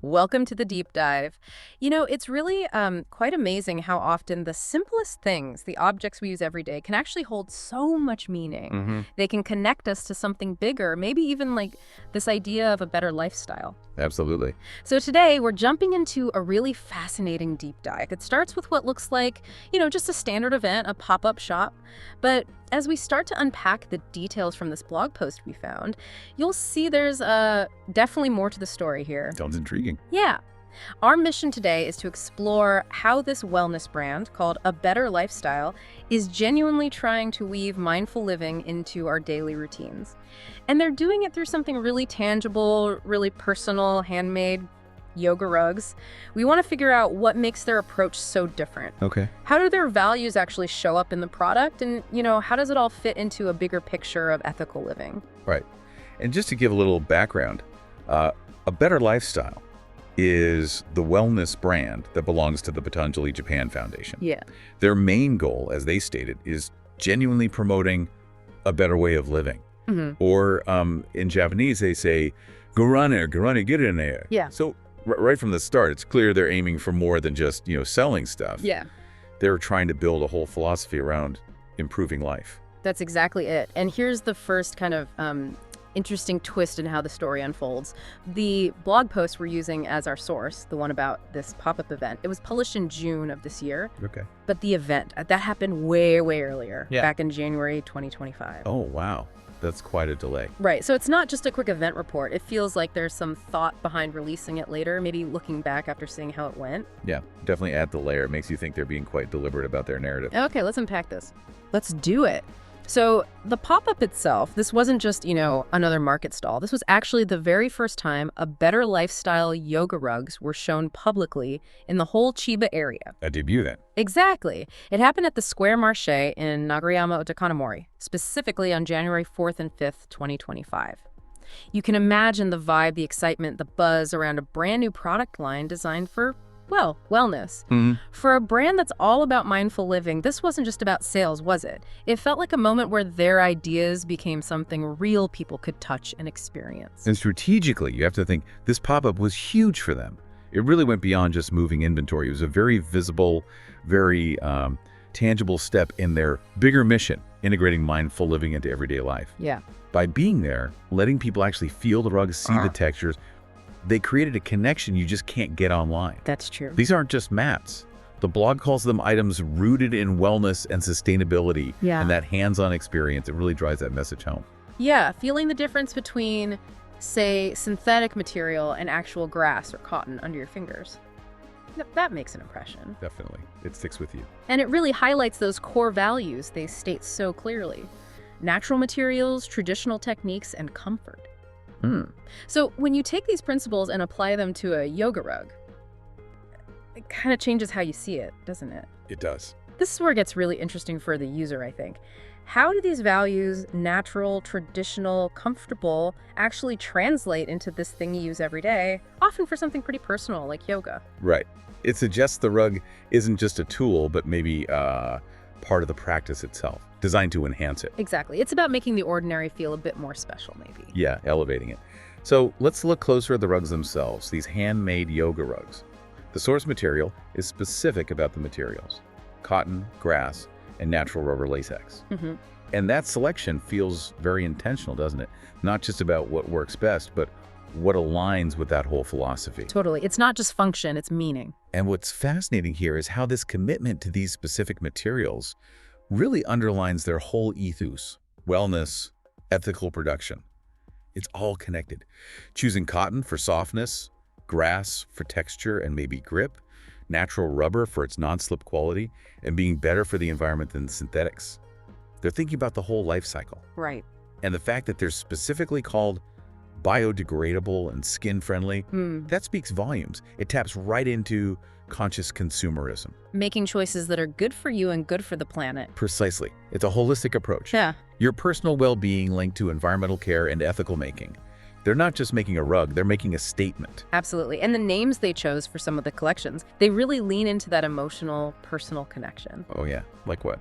Welcome to the deep dive. It's really quite amazing how often the simplest things, the objects we use every day, can actually hold so much meaning. Hmm. They can connect us to something bigger, maybe even like this idea of a better lifestyle. Absolutely. So today we're jumping into a really fascinating deep dive. It starts with what looks like, just a standard event, a pop-up shop. But as we start to unpack the details from this blog post we found, you'll see there's definitely more to the story here. Sounds intriguing. Yeah. Our mission today is to explore how this wellness brand, called A Better Lifestyle, is genuinely trying to weave mindful living into our daily routines. And they're doing it through something really tangible, really personal, handmade yoga rugs. We want to figure out what makes their approach so different. Okay. How do their values actually show up in the product? And, how does it all fit into a bigger picture of ethical living? Right. And just to give a little background, A Better Lifestyle is the wellness brand that belongs to the Patanjali Japan Foundation. Yeah. Their main goal, as they stated, is genuinely promoting a better way of living. Mm-hmm. Or in Japanese, they say, "Gurane, get in there." Yeah. So right from the start, it's clear they're aiming for more than just, selling stuff. Yeah. They're trying to build a whole philosophy around improving life. That's exactly it. And here's the first kind of interesting twist in how the story unfolds. The blog post we're using as our source, the one about this pop-up event, it was published in June of this year. Okay. But the event, that happened way, way earlier, Yeah. back in January 2025. Oh, wow. That's quite a delay. Right. So it's not just a quick event report. It feels like there's some thought behind releasing it later, maybe looking back after seeing how it went. Yeah, definitely add the layer. It makes you think they're being quite deliberate about their narrative. Okay, let's unpack this. Let's do it. So the pop-up itself, this wasn't just, another market stall. This was actually the very first time A Better Lifestyle yoga rugs were shown publicly in the whole Chiba area. A debut then. Exactly. It happened at the Square Marche in Nagareyama Otakanomori, specifically on January 4th and 5th, 2025. You can imagine the vibe, the excitement, the buzz around a brand new product line designed for, wellness. Mm-hmm. For a brand that's all about mindful living, this wasn't just about sales, was it? It felt like a moment where their ideas became something real people could touch and experience. And strategically, you have to think this pop-up was huge for them. It really went beyond just moving inventory. It was a very visible, very tangible step in their bigger mission, integrating mindful living into everyday life. Yeah. By being there, letting people actually feel the rugs, see the textures, they created a connection you just can't get online. That's true. These aren't just mats. The blog calls them items rooted in wellness and sustainability. Yeah. And that hands-on experience, it really drives that message home. Yeah, feeling the difference between, say, synthetic material and actual grass or cotton under your fingers. That makes an impression. Definitely. It sticks with you. And it really highlights those core values they state so clearly. Natural materials, traditional techniques, and comfort. So when you take these principles and apply them to a yoga rug, it kind of changes how you see it, doesn't it? It does. This is where it gets really interesting for the user, I think. How do these values, natural, traditional, comfortable, actually translate into this thing you use every day, often for something pretty personal like yoga? Right. It suggests the rug isn't just a tool, but maybe part of the practice itself, designed to enhance it. Exactly. It's about making the ordinary feel a bit more special, maybe. Yeah, elevating it. So let's look closer at the rugs themselves, these handmade yoga rugs. The source material is specific about the materials: cotton, grass, and natural rubber latex. Mm-hmm. And that selection feels very intentional, doesn't it? Not just about what works best, but what aligns with that whole philosophy. Totally. It's not just function, it's meaning. And what's fascinating here is how this commitment to these specific materials really underlines their whole ethos: wellness, ethical production. It's all connected. Choosing cotton for softness, grass for texture and maybe grip, natural rubber for its non-slip quality, and being better for the environment than synthetics. They're thinking about the whole life cycle. Right. And the fact that they're specifically called biodegradable and skin-friendly, that speaks volumes. It taps right into conscious consumerism. Making choices that are good for you and good for the planet. Precisely. It's a holistic approach. Yeah. Your personal well-being linked to environmental care and ethical making. They're not just making a rug, they're making a statement. Absolutely. And the names they chose for some of the collections, they really lean into that emotional, personal connection. Oh yeah, like what?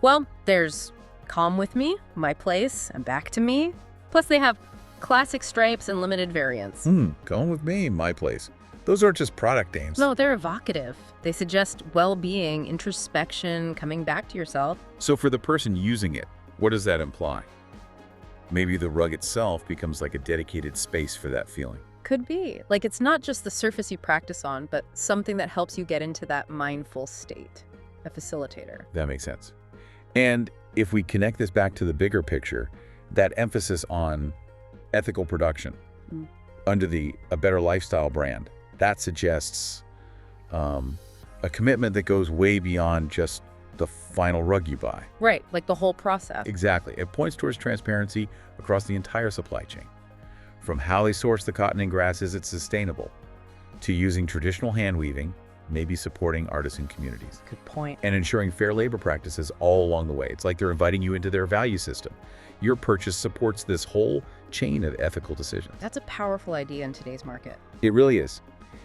Well, there's Calm With Me, My Place, and Back to Me. Plus they have classic stripes and limited variants. Come with me, my place. Those aren't just product names. No, they're evocative. They suggest well-being, introspection, coming back to yourself. So for the person using it, what does that imply? Maybe the rug itself becomes like a dedicated space for that feeling. Could be. Like, it's not just the surface you practice on, but something that helps you get into that mindful state. A facilitator. That makes sense. And if we connect this back to the bigger picture, that emphasis on ethical production under the A Better Lifestyle brand, that suggests a commitment that goes way beyond just the final rug you buy. Right, like the whole process. Exactly. It points towards transparency across the entire supply chain. From how they source the cotton and grasses it's sustainable, to using traditional hand weaving, maybe supporting artisan communities. Good point. And ensuring fair labor practices all along the way. It's like they're inviting you into their value system. Your purchase supports this whole chain of ethical decisions. That's a powerful idea in today's market. It really is.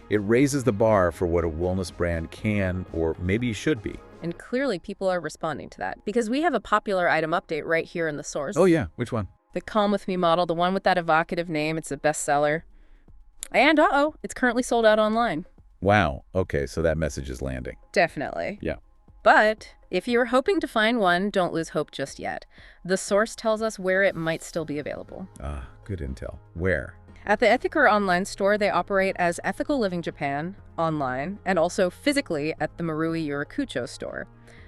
It raises the bar for what a wellness brand can or maybe should be. And clearly people are responding to that, because we have a popular item update right here in the source. Oh yeah, which one? The Calm With Me model, the one with that evocative name. It's a bestseller. And it's currently sold out online. Wow. Okay, so that message is landing. Definitely. Yeah. But if you're hoping to find one, don't lose hope just yet. The source tells us where it might still be available. Ah, good intel. Where? At the Ethiker online store, they operate as Ethical Living Japan online and also physically at the Marui Yurakucho store.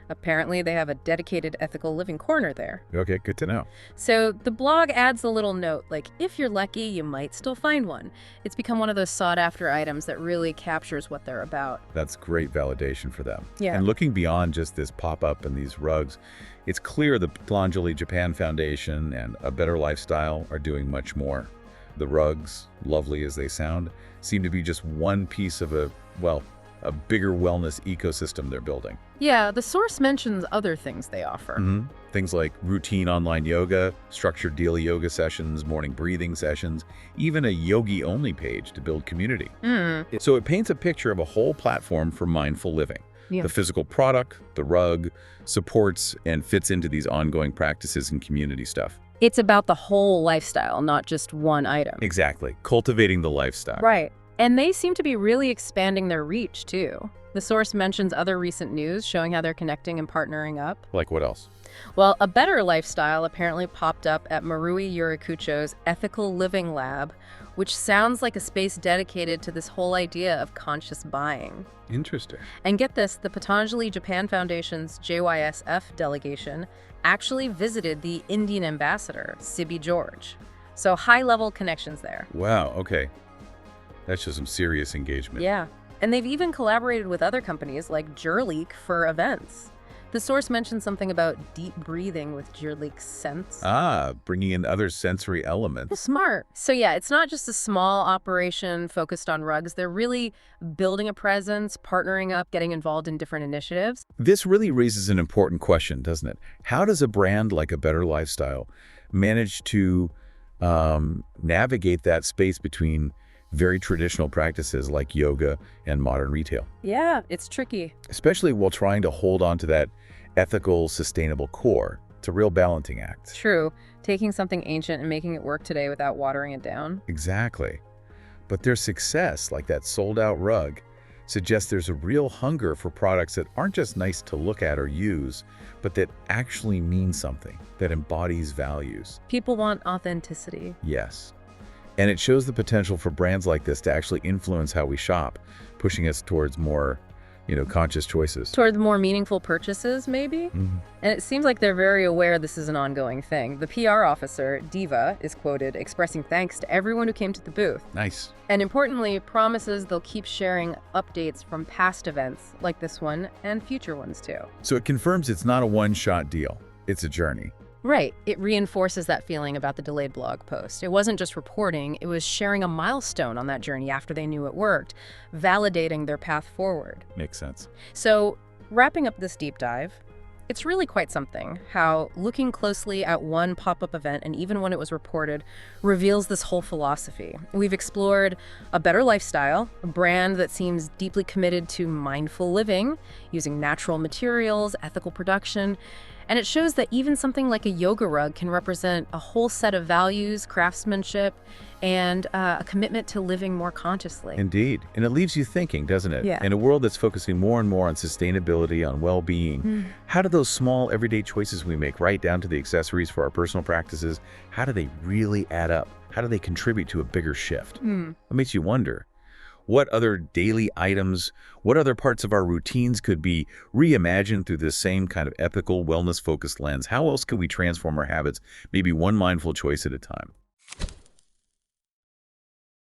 Apparently, they have a dedicated ethical living corner there. Okay, good to know. So the blog adds a little note, like, if you're lucky, you might still find one. It's become one of those sought-after items that really captures what they're about. That's great validation for them. Yeah. And looking beyond just this pop-up and these rugs, it's clear the Joly Japan Foundation and A Better Lifestyle are doing much more. The rugs, lovely as they sound, seem to be just one piece of a bigger wellness ecosystem they're building. Yeah, the source mentions other things they offer. Things like routine online yoga, structured daily yoga sessions, morning breathing sessions, even a yogi-only page to build community. So it paints a picture of a whole platform for mindful living. Yeah. The physical product, the rug, supports and fits into these ongoing practices and community stuff. It's about the whole lifestyle, not just one item. Exactly. Cultivating the lifestyle. Right. And they seem to be really expanding their reach, too. The source mentions other recent news showing how they're connecting and partnering up. Like what else? Well, A Better Lifestyle apparently popped up at Marui Yurakucho's Ethical Living Lab, which sounds like a space dedicated to this whole idea of conscious buying. Interesting. And get this, the Patanjali Japan Foundation's JYSF delegation actually visited the Indian ambassador, Sibi George. So high-level connections there. Wow, okay. That's just some serious engagement. Yeah. And they've even collaborated with other companies like Joly for events. The source mentioned something about deep breathing with Joly's scents. Ah, bringing in other sensory elements. Smart. So yeah, it's not just a small operation focused on rugs. They're really building a presence, partnering up, getting involved in different initiatives. This really raises an important question, doesn't it? How does a brand like A Better Lifestyle manage to navigate that space between very traditional practices like yoga and modern retail? Yeah, it's tricky. Especially while trying to hold on to that ethical, sustainable core. It's a real balancing act. True. Taking something ancient and making it work today without watering it down. Exactly. But their success, like that sold-out rug, suggests there's a real hunger for products that aren't just nice to look at or use, but that actually mean something, that embodies values. People want authenticity. Yes. And it shows the potential for brands like this to actually influence how we shop, pushing us towards more, conscious choices. Towards more meaningful purchases, maybe? And it seems like they're very aware this is an ongoing thing. The PR officer, Diva, is quoted expressing thanks to everyone who came to the booth. Nice. And importantly, promises they'll keep sharing updates from past events like this one and future ones too. So it confirms it's not a one-shot deal. It's a journey. Right. It reinforces that feeling about the delayed blog post. It wasn't just reporting, it was sharing a milestone on that journey after they knew it worked, validating their path forward. Makes sense. So, wrapping up this deep dive, it's really quite something how looking closely at one pop-up event, and even when it was reported, reveals this whole philosophy. We've explored A Better Lifestyle, a brand that seems deeply committed to mindful living, using natural materials, ethical production, And it shows that even something like a yoga rug can represent a whole set of values, craftsmanship, and a commitment to living more consciously. Indeed. And it leaves you thinking, doesn't it? Yeah. In a world that's focusing more and more on sustainability, on well-being, how do those small everyday choices we make, right down to the accessories for our personal practices, how do they really add up? How do they contribute to a bigger shift? It makes you wonder, what other daily items, what other parts of our routines could be reimagined through this same kind of ethical, wellness-focused lens? How else can we transform our habits, maybe one mindful choice at a time?